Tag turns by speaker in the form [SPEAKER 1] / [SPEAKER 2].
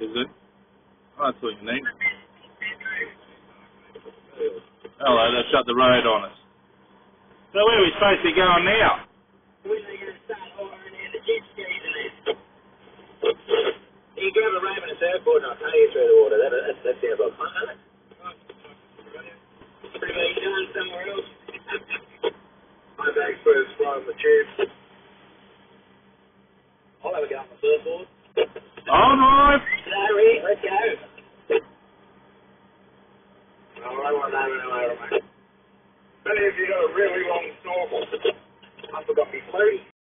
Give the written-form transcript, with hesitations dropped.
[SPEAKER 1] Is it? Oh, that's what you need. Hello, they shut the road on us. So where are we supposed to be going now?
[SPEAKER 2] You go to the Raven at the airport and I'll pay you through the water. That sounds like fun, doesn't it? Pretty much done somewhere else. My bag's first flying the tube. I'll have a go on the surfboard.
[SPEAKER 1] All right.
[SPEAKER 2] Sorry, let's go. Alright, one over, mate. But if you got a really long snorkel, I forgot my flute.